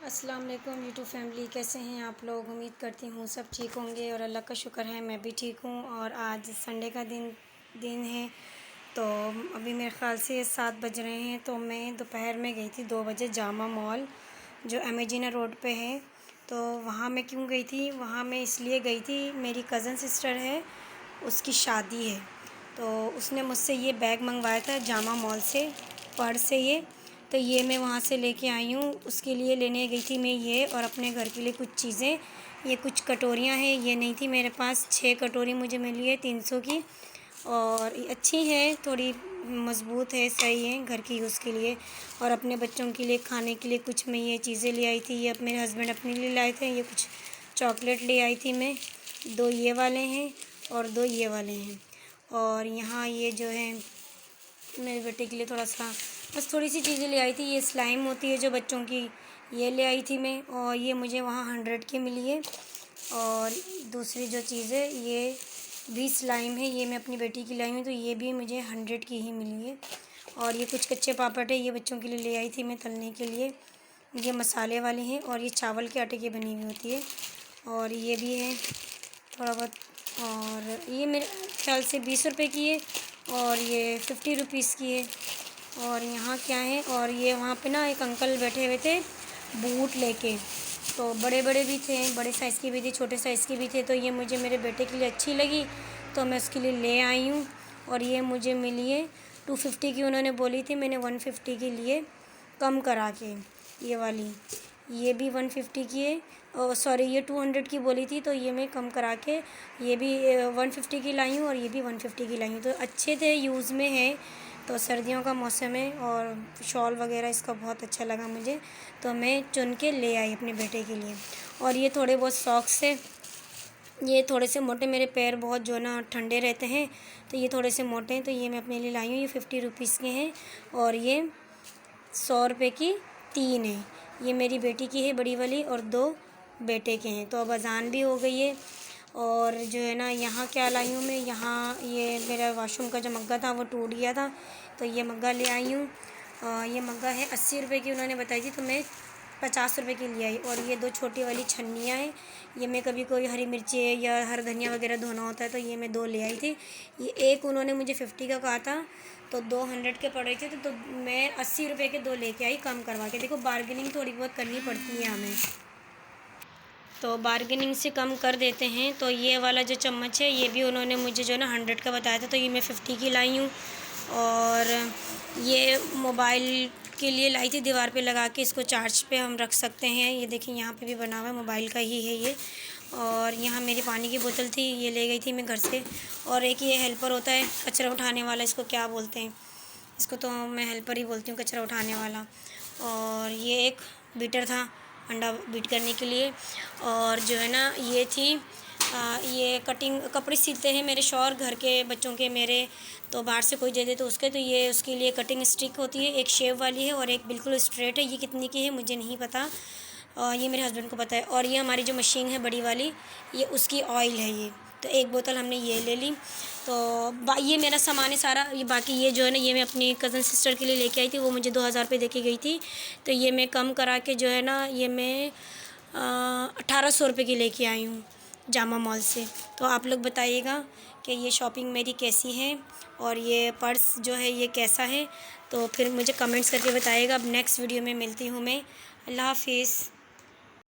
अस्सलाम वालेकुम YouTube family, कैसे हैं आप लोग। उम्मीद करती हूँ सब ठीक होंगे और अल्लाह का शुक्र है मैं भी ठीक हूँ। और आज संडे का दिन है, तो अभी मेरे ख़्याल से 7 बज रहे हैं। तो मैं दोपहर में गई थी 2 बजे जामा मॉल, जो एमेजीना रोड पे है। तो वहाँ मैं क्यों गई थी, वहाँ मैं इसलिए गई थी, मेरी कज़न सिस्टर है, उसकी शादी है। तो उसने मुझसे ये बैग मंगवाया था जामा मॉल से, पर्स से ये। तो ये मैं वहाँ से लेके आई हूँ, उसके लिए लेने गई थी मैं ये, और अपने घर के लिए कुछ चीज़ें। ये कुछ कटोरियाँ हैं, ये नहीं थी मेरे पास। 6 कटोरी मुझे मिली है 300 की, और ये अच्छी है, थोड़ी मज़बूत है, सही है घर की यूज़ के लिए। और अपने बच्चों के लिए खाने के लिए कुछ मैं ये चीज़ें ले आई थी। ये अब मेरे हस्बैंड अपने लिए लाए थे। ये कुछ चॉकलेट ले आई थी मैं, 2 ये वाले हैं और 2 ये वाले हैं। और यहाँ ये जो है मेरे बेटे के लिए थोड़ा सा, बस थोड़ी सी चीज़ें ले आई थी। ये स्लाइम होती है जो बच्चों की, ये ले आई थी मैं, और ये मुझे वहाँ 100 की मिली है। और दूसरी जो चीज़ है ये भी स्लाइम है, ये मैं अपनी बेटी की लाई हूँ, तो ये भी मुझे 100 की ही मिली है। और ये कुछ कच्चे पापड़ है, ये बच्चों के लिए ले आई थी मैं तलने के लिए। ये मसाले वाले हैं, और ये चावल के आटे की बनी हुई होती है। और ये भी है थोड़ा बहुत, और ये मेरे ख्याल से 20 रुपये की है, और ये 50 रुपीज़ की है। और यहाँ क्या है, और ये वहाँ पे ना एक अंकल बैठे हुए थे बूट लेके, तो बड़े बड़े भी थे, बड़े साइज़ की भी थी, छोटे साइज़ की भी थे। तो ये मुझे मेरे बेटे के लिए अच्छी लगी, तो मैं उसके लिए ले आई हूँ। और ये मुझे मिली है 250 की, उन्होंने बोली थी, मैंने 150 की लिए कम करा के। ये वाली, ये भी 150 की है, सॉरी ये 200 की बोली थी, तो ये मैं कम करा के ये भी 150 की लाई हूँ, और ये भी 150 की लाई हूँ। तो अच्छे थे, यूज़ में है। तो सर्दियों का मौसम है, और शॉल वगैरह इसका बहुत अच्छा लगा मुझे, तो मैं चुन के ले आई अपने बेटे के लिए। और ये थोड़े बहुत सॉक्स है, ये थोड़े से मोटे, मेरे पैर बहुत जो ना ठंडे रहते हैं, तो ये थोड़े से मोटे हैं, तो ये मैं अपने लिए लाई हूँ। ये 50 रुपीज़ के हैं, और ये 100 रुपये की 3 है। ये मेरी बेटी की है बड़ी वाली, और 2 बेटे के हैं। तो अब अज़ान भी हो गई है। और जो है ना, यहाँ क्या लाई हूँ मैं, यहाँ ये मेरा वॉशरूम का जो मग्गा था वो टूट गया था, तो ये मग्गा ले आई हूँ। ये मग्गा है 80 रुपये की, उन्होंने बताई थी, तो मैं 50 रुपये की ले आई। और ये 2 छोटी वाली छन्नियाँ हैं, ये मैं कभी कोई हरी मिर्ची या हरा धनिया वगैरह धोना होता है, तो ये मैं 2 ले आई थी। ये एक उन्होंने मुझे 50 का कहा था, तो 200 के पड़े थे, तो मैं 80 रुपये के 2 लेके आई, कम करवा के। देखो बार्गेनिंग थोड़ी बहुत करनी पड़ती है हमें, तो बार्गेनिंग से कम कर देते हैं। तो ये वाला जो चम्मच है, ये भी उन्होंने मुझे जो है ना 100 का बताया था, तो ये मैं 50 की लाई हूँ। और ये मोबाइल के लिए लाई थी, दीवार पे लगा के इसको चार्ज पे हम रख सकते हैं। ये देखिए यहाँ पे भी बना हुआ है, मोबाइल का ही है ये। और यहाँ मेरी पानी की बोतल थी, ये ले गई थी मैं घर से। और एक ये हेल्पर होता है कचरा उठाने वाला, इसको क्या बोलते हैं, इसको तो मैं हेल्पर ही बोलती हूँ, कचरा उठाने वाला। और ये एक बीटर था अंडा बीट करने के लिए। और जो है ना, ये थी ये कटिंग, कपड़े सिलते हैं मेरे शौहर, घर के बच्चों के मेरे, तो बाहर से कोई दे दे तो उसके, तो ये उसके लिए कटिंग स्टिक होती है, एक शेव वाली है और एक बिल्कुल स्ट्रेट है। ये कितने की है मुझे नहीं पता, और ये मेरे हस्बैंड को पता है। और ये हमारी जो मशीन है बड़ी वाली, ये उसकी ऑयल है ये, तो एक बोतल हमने ये ले ली। तो ये मेरा सामान है सारा। ये बाकी ये जो है ना, ये मैं अपनी कज़न सिस्टर के लिए लेके आई थी, वो मुझे 2000 रुपये दे के गई थी, तो ये मैं कम करा के जो है ना, ये मैं 1800 रुपये की लेके आई हूँ जामा मॉल से। तो आप लोग बताइएगा कि ये शॉपिंग मेरी कैसी है, और ये पर्स जो है ये कैसा है, तो फिर मुझे कमेंट्स करके बताइएगा। अब नेक्स्ट वीडियो में मिलती हूँ मैं। अल्लाह हाफिज़।